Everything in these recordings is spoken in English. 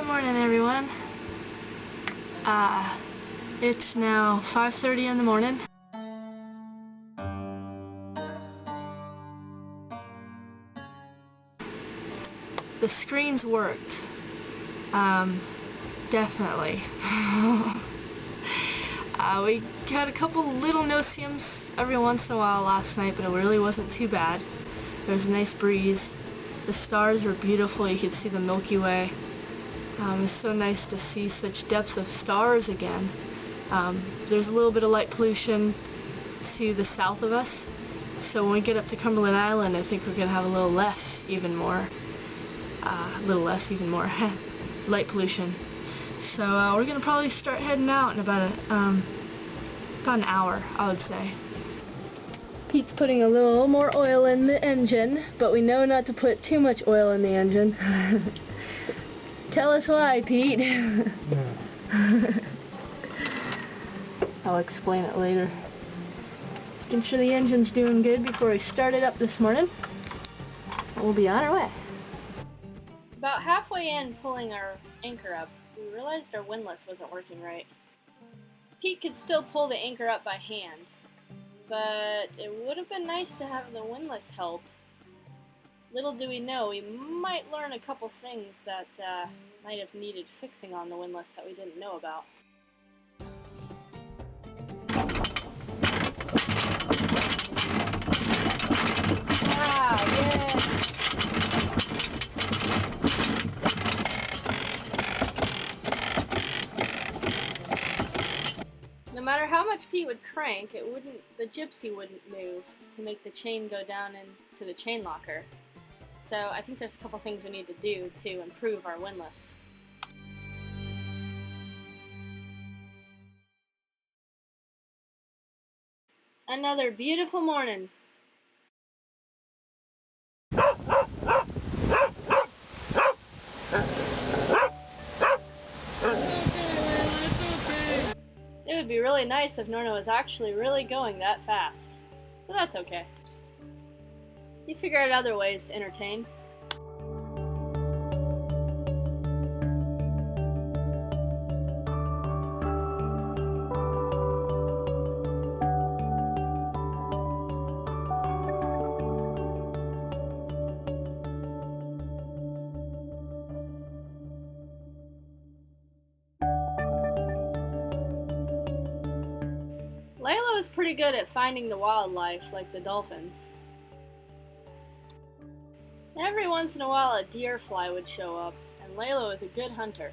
Good morning, everyone. It's now 5:30 in the morning. The screens worked. Definitely. We had a couple little no-seams every once in a while last night, but it really wasn't too bad. There was a nice breeze. The stars were beautiful. You could see the Milky Way. It's so nice to see such depth of stars again. There's a little bit of light pollution to the south of us, so when we get up to Cumberland Island, I think we're going to have a little less even more light pollution. So we're going to probably start heading out in about an hour, I would say. Pete's putting a little more oil in the engine, but we know not to put too much oil in the engine. Tell us why, Pete. I'll explain it later. Making sure the engine's doing good before we start it up this morning. We'll be on our way. About halfway in pulling our anchor up, we realized our windlass wasn't working right. Pete could still pull the anchor up by hand, but it would have been nice to have the windlass help. Little do we know, we might learn a couple things that might have needed fixing on the windlass that we didn't know about. Wow, yeah! No matter how much Pete would crank, the gypsy wouldn't move to make the chain go down into the chain locker. So I think there's a couple things we need to do to improve our windlass. Another beautiful morning. It would be really nice if Norna was actually really going that fast, but that's okay. You figure out other ways to entertain. Layla was pretty good at finding the wildlife, like the dolphins. Every once in a while a deer fly would show up, and Layla was a good hunter.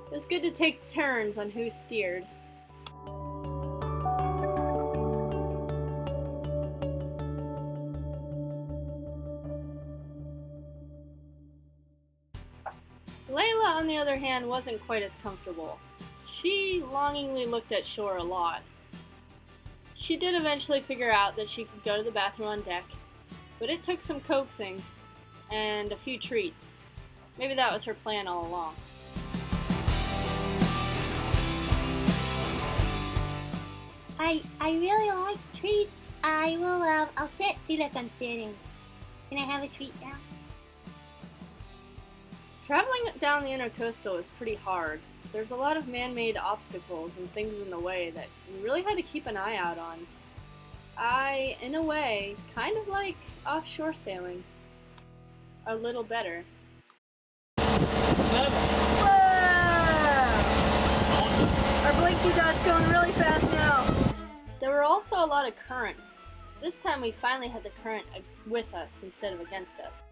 It was good to take turns on who steered. Layla, on the other hand, wasn't quite as comfortable. She longingly looked at shore a lot. She did eventually figure out that she could go to the bathroom on deck, but it took some coaxing and a few treats. Maybe that was her plan all along. I really like treats. I'll sit, see like I'm sitting. Can I have a treat now? Traveling down the intercoastal is pretty hard. There's a lot of man-made obstacles and things in the way that you really had to keep an eye out on. In a way, kind of like offshore sailing. A little better. Whoa! Our blinky dot's going really fast now. There were also a lot of currents. This time we finally had the current with us instead of against us.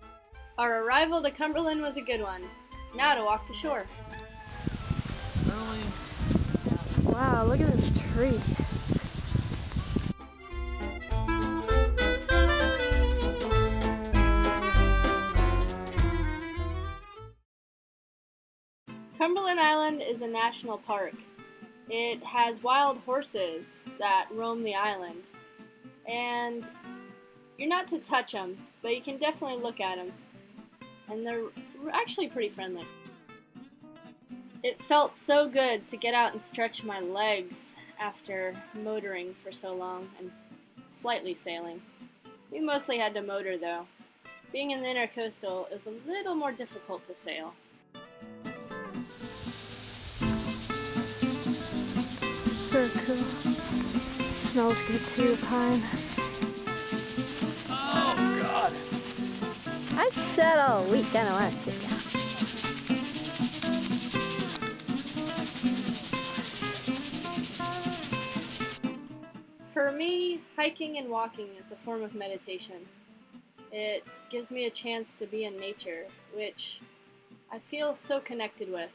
Our arrival to Cumberland was a good one. Now to walk to shore. Wow, look at this tree. Cumberland Island is a national park. It has wild horses that roam the island. And you're not to touch them, but you can definitely look at them. And they're actually pretty friendly. It felt so good to get out and stretch my legs after motoring for so long and slightly sailing. We mostly had to motor though. Being in the intercoastal is a little more difficult to sail. So cool. Smells good too, the pine. Oh, God. I said all week I don't want to sit down. For me, hiking and walking is a form of meditation. It gives me a chance to be in nature, which I feel so connected with.